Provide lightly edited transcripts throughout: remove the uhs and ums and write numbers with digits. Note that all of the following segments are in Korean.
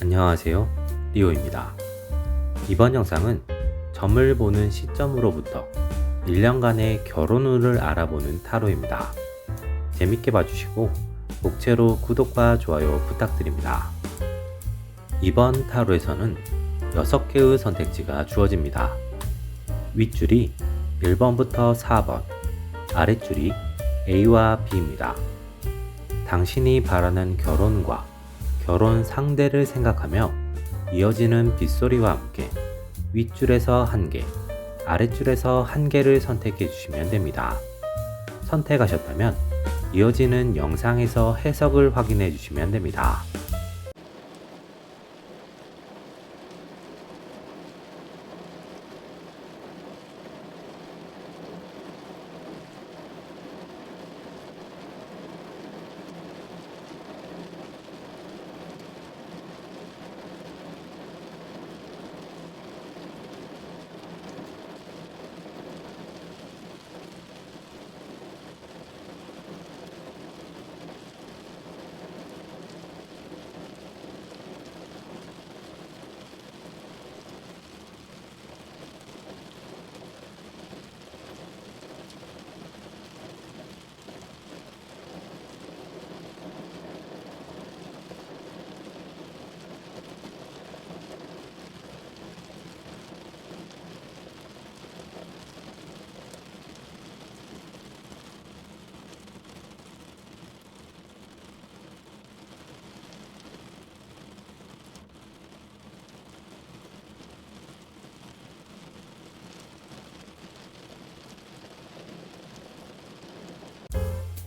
안녕하세요, 리오입니다. 이번 영상은 점을 보는 시점으로부터 1년간의 결혼 운을 알아보는 타로입니다. 재밌게 봐주시고 목채로 구독과 좋아요 부탁드립니다. 이번 타로에서는 6개의 선택지가 주어집니다. 윗줄이 1번부터 4번, 아랫줄이 A와 B입니다. 당신이 바라는 결혼과 결혼 상대를 생각하며 이어지는 빗소리와 함께 윗줄에서 1개, 아랫줄에서 1개를 선택해 주시면 됩니다. 선택하셨다면 이어지는 영상에서 해석을 확인해 주시면 됩니다.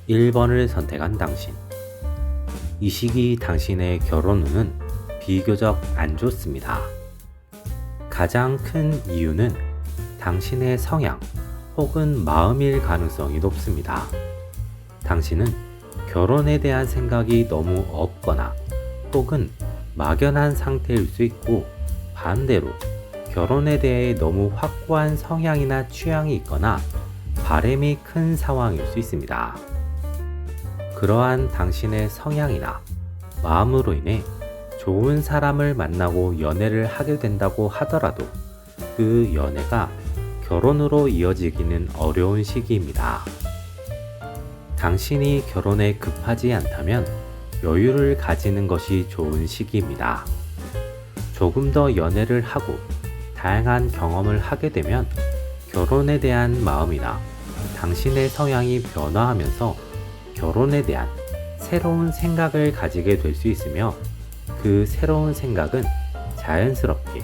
(1) 번을 선택한 당신. 이 시기 당신의 결혼 운은 비교적 안 좋습니다. 가장 큰 이유는 당신의 성향 혹은 마음일 가능성이 높습니다. 당신은 결혼에 대한 생각이 너무 없거나 혹은 막연한 상태일 수 있고, 반대로 결혼에 대해 너무 확고한 성향이나 취향이 있거나 바램이 큰 상황일 수 있습니다. 그러한 당신의 성향이나 마음으로 인해 좋은 사람을 만나고 연애를 하게 된다고 하더라도 그 연애가 결혼으로 이어지기는 어려운 시기입니다. 당신이 결혼에 급하지 않다면 여유를 가지는 것이 좋은 시기입니다. 조금 더 연애를 하고 다양한 경험을 하게 되면 결혼에 대한 마음이나 당신의 성향이 변화하면서 결혼에 대한 새로운 생각을 가지게 될 수 있으며, 그 새로운 생각은 자연스럽게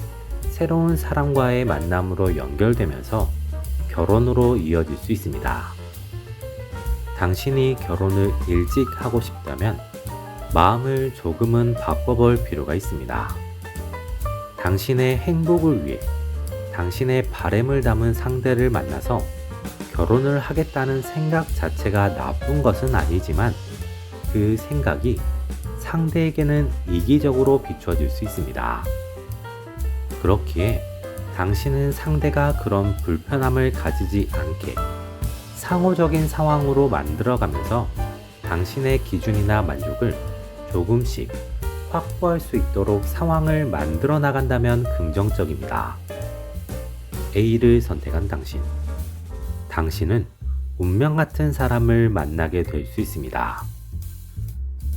새로운 사람과의 만남으로 연결되면서 결혼으로 이어질 수 있습니다. 당신이 결혼을 일찍 하고 싶다면 마음을 조금은 바꿔볼 필요가 있습니다. 당신의 행복을 위해 당신의 바램을 담은 상대를 만나서 결혼을 하겠다는 생각 자체가 나쁜 것은 아니지만 그 생각이 상대에게는 이기적으로 비춰질 수 있습니다. 그렇기에 당신은 상대가 그런 불편함을 가지지 않게 상호적인 상황으로 만들어가면서 당신의 기준이나 만족을 조금씩 확보할 수 있도록 상황을 만들어 나간다면 긍정적입니다. A를 선택한 당신. 당신은 운명 같은 사람을 만나게 될 수 있습니다.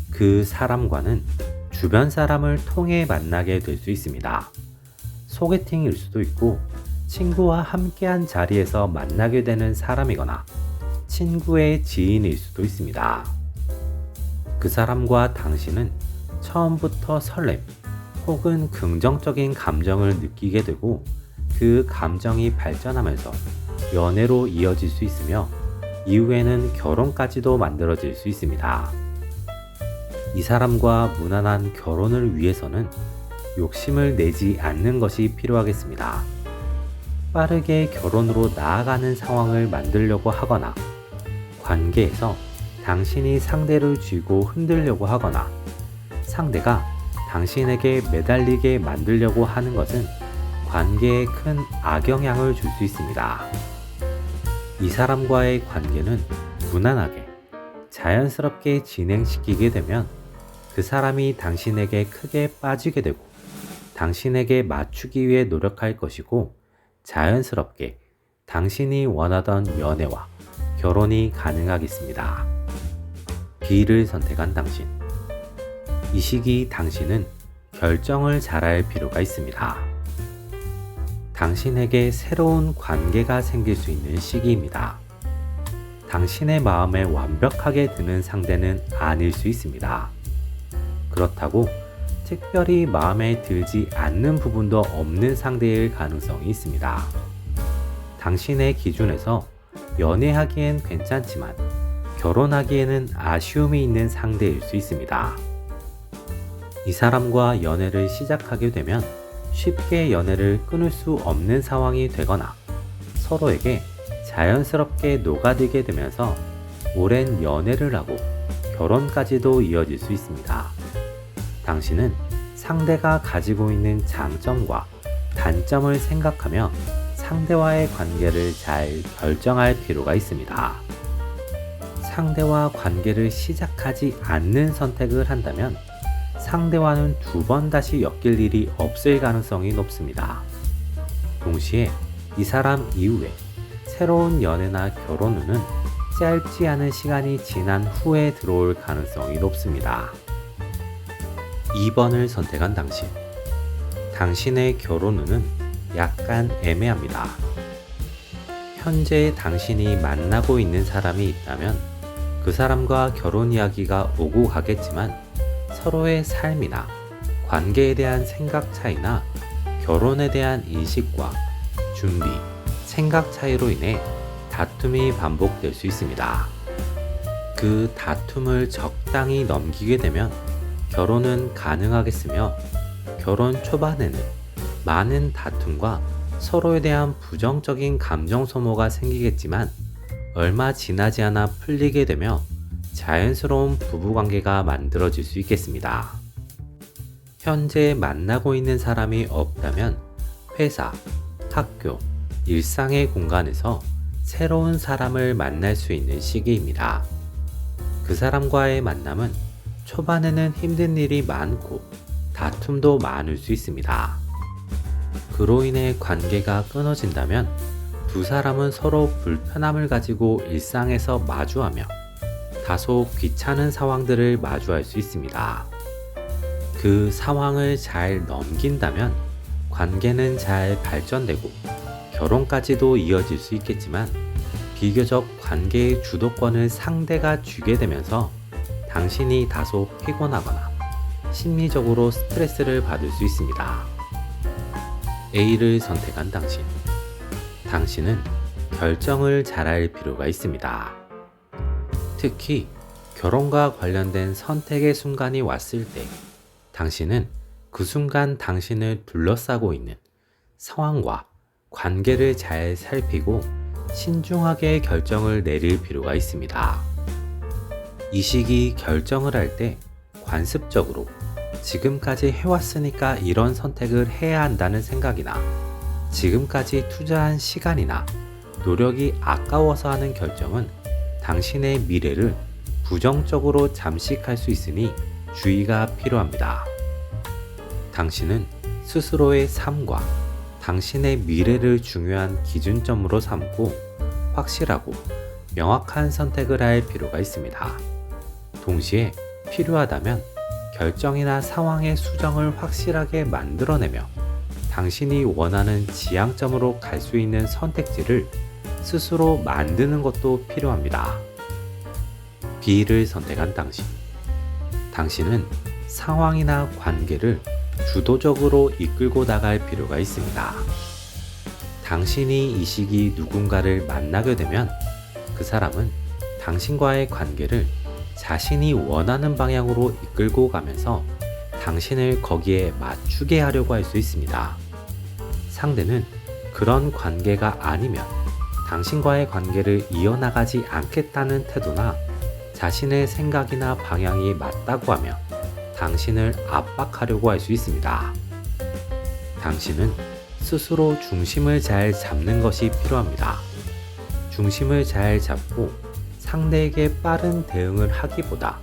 그 사람과는 주변 사람을 통해 만나게 될 수 있습니다. 소개팅일 수도 있고, 친구와 함께한 자리에서 만나게 되는 사람이거나 친구의 지인일 수도 있습니다. 그 사람과 당신은 처음부터 설렘 혹은 긍정적인 감정을 느끼게 되고, 그 감정이 발전하면서 연애로 이어질 수 있으며 이후에는 결혼까지도 만들어질 수 있습니다. 이 사람과 무난한 결혼을 위해서는 욕심을 내지 않는 것이 필요하겠습니다. 빠르게 결혼으로 나아가는 상황을 만들려고 하거나, 관계에서 당신이 상대를 쥐고 흔들려고 하거나, 상대가 당신에게 매달리게 만들려고 하는 것은 관계에 큰 악영향을 줄 수 있습니다. 이 사람과의 관계는 무난하게 자연스럽게 진행시키게 되면 그 사람이 당신에게 크게 빠지게 되고 당신에게 맞추기 위해 노력할 것이고 자연스럽게 당신이 원하던 연애와 결혼이 가능하겠습니다. B를 선택한 당신. 이 시기 당신은 결정을 잘할 필요가 있습니다. 당신에게 새로운 관계가 생길 수 있는 시기입니다. 당신의 마음에 완벽하게 드는 상대는 아닐 수 있습니다. 그렇다고 특별히 마음에 들지 않는 부분도 없는 상대일 가능성이 있습니다. 당신의 기준에서 연애하기엔 괜찮지만 결혼하기에는 아쉬움이 있는 상대일 수 있습니다. 이 사람과 연애를 시작하게 되면 쉽게 연애를 끊을 수 없는 상황이 되거나 서로에게 자연스럽게 녹아들게 되면서 오랜 연애를 하고 결혼까지도 이어질 수 있습니다. 당신은 상대가 가지고 있는 장점과 단점을 생각하며 상대와의 관계를 잘 결정할 필요가 있습니다. 상대와 관계를 시작하지 않는 선택을 한다면 상대와는 2번 다시 엮일 일이 없을 가능성이 높습니다. 동시에 이 사람 이후에 새로운 연애나 결혼 후는 짧지 않은 시간이 지난 후에 들어올 가능성이 높습니다. 2번을 선택한 당신. 당신의 결혼 후는 약간 애매합니다. 현재 당신이 만나고 있는 사람이 있다면 그 사람과 결혼 이야기가 오고 가겠지만 서로의 삶이나 관계에 대한 생각 차이나 결혼에 대한 인식과 준비, 생각 차이로 인해 다툼이 반복될 수 있습니다. 그 다툼을 적당히 넘기게 되면 결혼은 가능하겠으며 결혼 초반에는 많은 다툼과 서로에 대한 부정적인 감정 소모가 생기겠지만 얼마 지나지 않아 풀리게 되며 자연스러운 부부관계가 만들어질 수 있겠습니다. 현재 만나고 있는 사람이 없다면 회사, 학교, 일상의 공간에서 새로운 사람을 만날 수 있는 시기입니다. 그 사람과의 만남은 초반에는 힘든 일이 많고 다툼도 많을 수 있습니다. 그로 인해 관계가 끊어진다면 두 사람은 서로 불편함을 가지고 일상에서 마주하며 다소 귀찮은 상황들을 마주할 수 있습니다. 그 상황을 잘 넘긴다면 관계는 잘 발전되고 결혼까지도 이어질 수 있겠지만 비교적 관계의 주도권을 상대가 쥐게 되면서 당신이 다소 피곤하거나 심리적으로 스트레스를 받을 수 있습니다. A를 선택한 당신. 당신은 결정을 잘할 필요가 있습니다. 특히 결혼과 관련된 선택의 순간이 왔을 때 당신은 그 순간 당신을 둘러싸고 있는 상황과 관계를 잘 살피고 신중하게 결정을 내릴 필요가 있습니다. 이 시기 결정을 할 때 관습적으로 지금까지 해왔으니까 이런 선택을 해야 한다는 생각이나 지금까지 투자한 시간이나 노력이 아까워서 하는 결정은 당신의 미래를 부정적으로 잠식할 수 있으니 주의가 필요합니다. 당신은 스스로의 삶과 당신의 미래를 중요한 기준점으로 삼고 확실하고 명확한 선택을 할 필요가 있습니다. 동시에 필요하다면 결정이나 상황의 수정을 확실하게 만들어내며 당신이 원하는 지향점으로 갈 수 있는 선택지를 스스로 만드는 것도 필요합니다. B를 선택한 당신. 당신은 상황이나 관계를 주도적으로 이끌고 나갈 필요가 있습니다. 당신이 이 시기 누군가를 만나게 되면 그 사람은 당신과의 관계를 자신이 원하는 방향으로 이끌고 가면서 당신을 거기에 맞추게 하려고 할 수 있습니다. 상대는 그런 관계가 아니면 당신과의 관계를 이어나가지 않겠다는 태도나 자신의 생각이나 방향이 맞다고 하며 당신을 압박하려고 할 수 있습니다. 당신은 스스로 중심을 잘 잡는 것이 필요합니다. 중심을 잘 잡고 상대에게 빠른 대응을 하기보다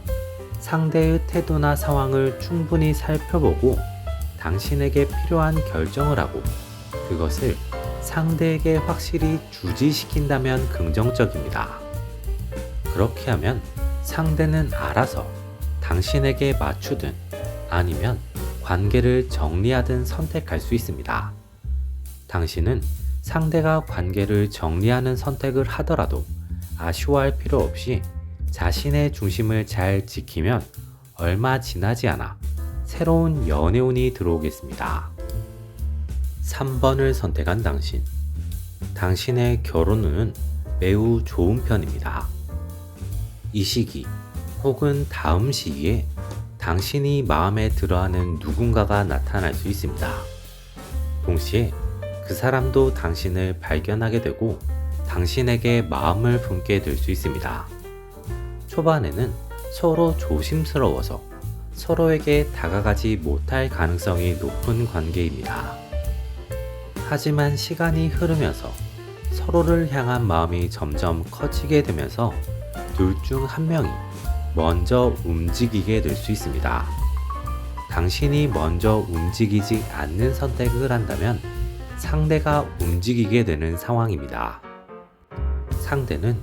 상대의 태도나 상황을 충분히 살펴보고 당신에게 필요한 결정을 하고 그것을 상대에게 확실히 주지시킨다면 긍정적입니다. 그렇게 하면 상대는 알아서 당신에게 맞추든 아니면 관계를 정리하든 선택할 수 있습니다. 당신은 상대가 관계를 정리하는 선택을 하더라도 아쉬워할 필요 없이 자신의 중심을 잘 지키면 얼마 지나지 않아 새로운 연애운이 들어오겠습니다. 3번을 선택한 당신. 당신의 결혼운은 매우 좋은 편입니다. 이 시기 혹은 다음 시기에 당신이 마음에 들어하는 누군가가 나타날 수 있습니다. 동시에 그 사람도 당신을 발견하게 되고 당신에게 마음을 품게 될 수 있습니다. 초반에는 서로 조심스러워서 서로에게 다가가지 못할 가능성이 높은 관계입니다. 하지만 시간이 흐르면서 서로를 향한 마음이 점점 커지게 되면서 둘 중 한 명이 먼저 움직이게 될 수 있습니다. 당신이 먼저 움직이지 않는 선택을 한다면 상대가 움직이게 되는 상황입니다. 상대는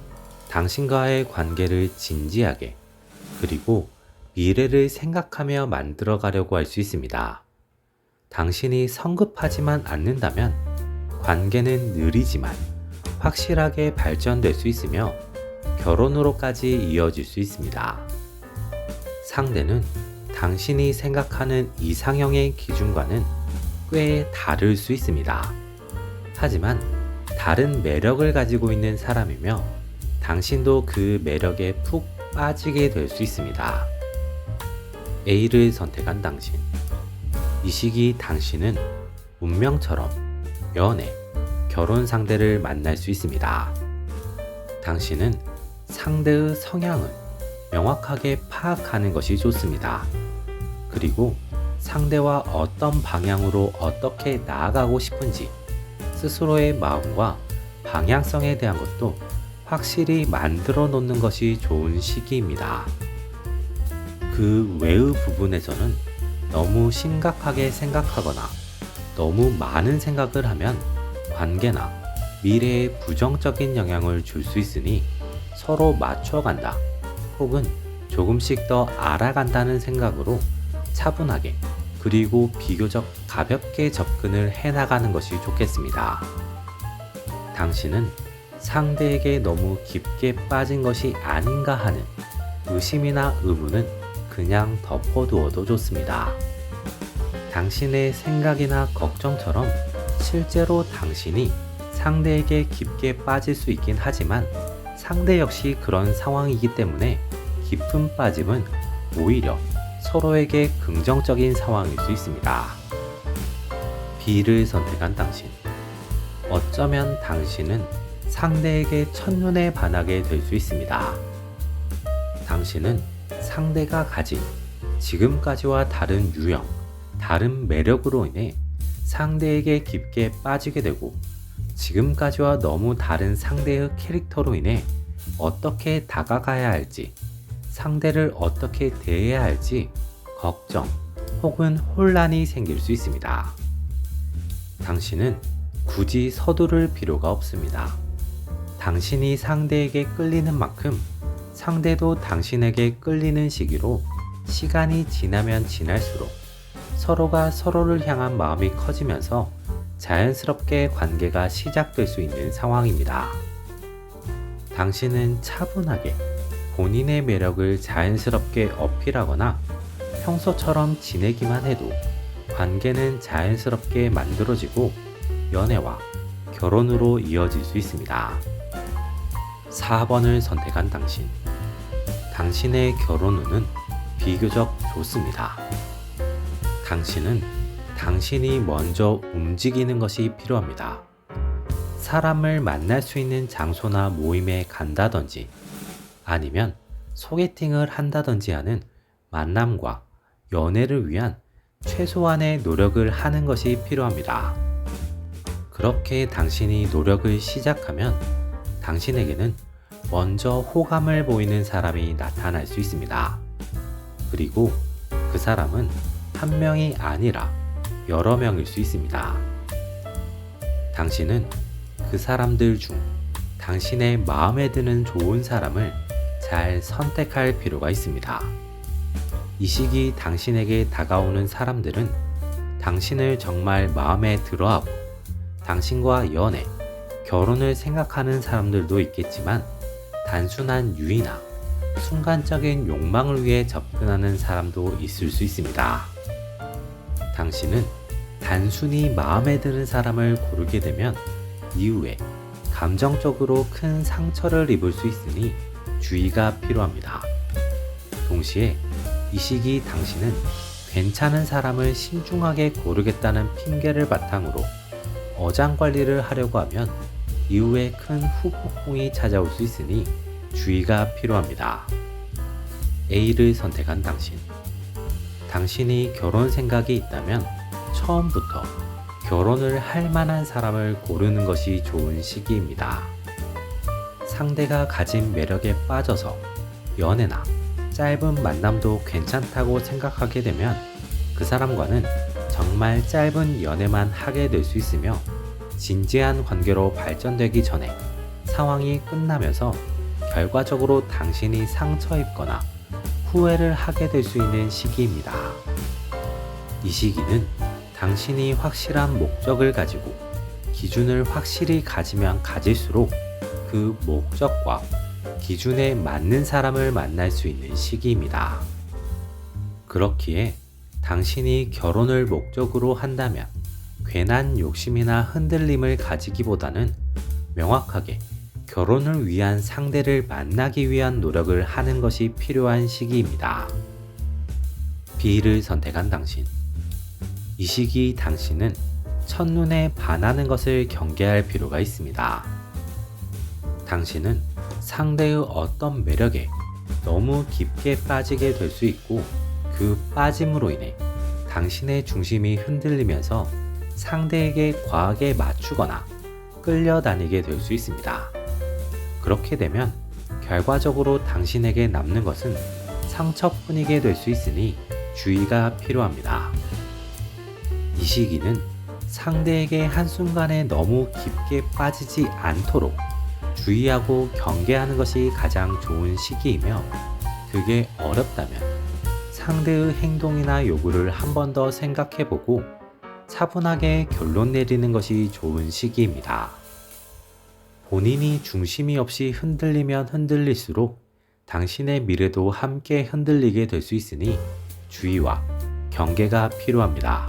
당신과의 관계를 진지하게 그리고 미래를 생각하며 만들어 가려고 할 수 있습니다. 당신이 성급하지만 않는다면 관계는 느리지만 확실하게 발전될 수 있으며 결혼으로까지 이어질 수 있습니다. 상대는 당신이 생각하는 이상형의 기준과는 꽤 다를 수 있습니다. 하지만 다른 매력을 가지고 있는 사람이며 당신도 그 매력에 푹 빠지게 될 수 있습니다. A를 선택한 당신. 이 시기 당신은 운명처럼 연애, 결혼 상대를 만날 수 있습니다. 당신은 상대의 성향을 명확하게 파악하는 것이 좋습니다. 그리고 상대와 어떤 방향으로 어떻게 나아가고 싶은지 스스로의 마음과 방향성에 대한 것도 확실히 만들어 놓는 것이 좋은 시기입니다. 그 외의 부분에서는 너무 심각하게 생각하거나 너무 많은 생각을 하면 관계나 미래에 부정적인 영향을 줄 수 있으니 서로 맞춰간다 혹은 조금씩 더 알아간다는 생각으로 차분하게 그리고 비교적 가볍게 접근을 해나가는 것이 좋겠습니다. 당신은 상대에게 너무 깊게 빠진 것이 아닌가 하는 의심이나 의문은 그냥 덮어두어도 좋습니다. 당신의 생각이나 걱정처럼 실제로 당신이 상대에게 깊게 빠질 수 있긴 하지만 상대 역시 그런 상황이기 때문에 깊은 빠짐은 오히려 서로에게 긍정적인 상황일 수 있습니다. B를 선택한 당신. 어쩌면 당신은 상대에게 첫눈에 반하게 될 수 있습니다. 당신은 상대가 가진 지금까지와 다른 유형, 다른 매력으로 인해 상대에게 깊게 빠지게 되고 지금까지와 너무 다른 상대의 캐릭터로 인해 어떻게 다가가야 할지, 상대를 어떻게 대해야 할지 걱정 혹은 혼란이 생길 수 있습니다. 당신은 굳이 서두를 필요가 없습니다. 당신이 상대에게 끌리는 만큼 상대도 당신에게 끌리는 시기로 시간이 지나면 지날수록 서로가 서로를 향한 마음이 커지면서 자연스럽게 관계가 시작될 수 있는 상황입니다. 당신은 차분하게 본인의 매력을 자연스럽게 어필하거나 평소처럼 지내기만 해도 관계는 자연스럽게 만들어지고 연애와 결혼으로 이어질 수 있습니다. 4번을 선택한 당신. 당신의 결혼운은 비교적 좋습니다. 당신은 당신이 먼저 움직이는 것이 필요합니다. 사람을 만날 수 있는 장소나 모임에 간다든지 아니면 소개팅을 한다든지 하는 만남과 연애를 위한 최소한의 노력을 하는 것이 필요합니다. 그렇게 당신이 노력을 시작하면 당신에게는 먼저 호감을 보이는 사람이 나타날 수 있습니다. 그리고 그 사람은 한 명이 아니라 여러 명일 수 있습니다. 당신은 그 사람들 중 당신의 마음에 드는 좋은 사람을 잘 선택할 필요가 있습니다. 이 시기 당신에게 다가오는 사람들은 당신을 정말 마음에 들어하고 당신과 연애, 결혼을 생각하는 사람들도 있겠지만 단순한 유의나 순간적인 욕망을 위해 접근하는 사람도 있을 수 있습니다. 당신은 단순히 마음에 드는 사람을 고르게 되면 이후에 감정적으로 큰 상처를 입을 수 있으니 주의가 필요합니다. 동시에 이 시기 당신은 괜찮은 사람을 신중하게 고르겠다는 핑계를 바탕으로 어장관리를 하려고 하면 이후에 큰 후폭풍이 찾아올 수 있으니 주의가 필요합니다. A를 선택한 당신. 당신이 결혼 생각이 있다면 처음부터 결혼을 할 만한 사람을 고르는 것이 좋은 시기입니다. 상대가 가진 매력에 빠져서 연애나 짧은 만남도 괜찮다고 생각하게 되면 그 사람과는 정말 짧은 연애만 하게 될 수 있으며 진지한 관계로 발전되기 전에 상황이 끝나면서 결과적으로 당신이 상처 입거나 후회를 하게 될 수 있는 시기입니다. 이 시기는 당신이 확실한 목적을 가지고 기준을 확실히 가지면 가질수록 그 목적과 기준에 맞는 사람을 만날 수 있는 시기입니다. 그렇기에 당신이 결혼을 목적으로 한다면 괜한 욕심이나 흔들림을 가지기보다는 명확하게 결혼을 위한 상대를 만나기 위한 노력을 하는 것이 필요한 시기입니다. B를 선택한 당신. 이 시기 당신은 첫눈에 반하는 것을 경계할 필요가 있습니다. 당신은 상대의 어떤 매력에 너무 깊게 빠지게 될 수 있고 그 빠짐으로 인해 당신의 중심이 흔들리면서 상대에게 과하게 맞추거나 끌려다니게 될 수 있습니다. 그렇게 되면 결과적으로 당신에게 남는 것은 상처뿐이게 될 수 있으니 주의가 필요합니다. 이 시기는 상대에게 한순간에 너무 깊게 빠지지 않도록 주의하고 경계하는 것이 가장 좋은 시기이며 그게 어렵다면 상대의 행동이나 요구를 한 번 더 생각해보고 차분하게 결론 내리는 것이 좋은 시기입니다. 본인이 중심이 없이 흔들리면 흔들릴수록 당신의 미래도 함께 흔들리게 될 수 있으니 주의와 경계가 필요합니다.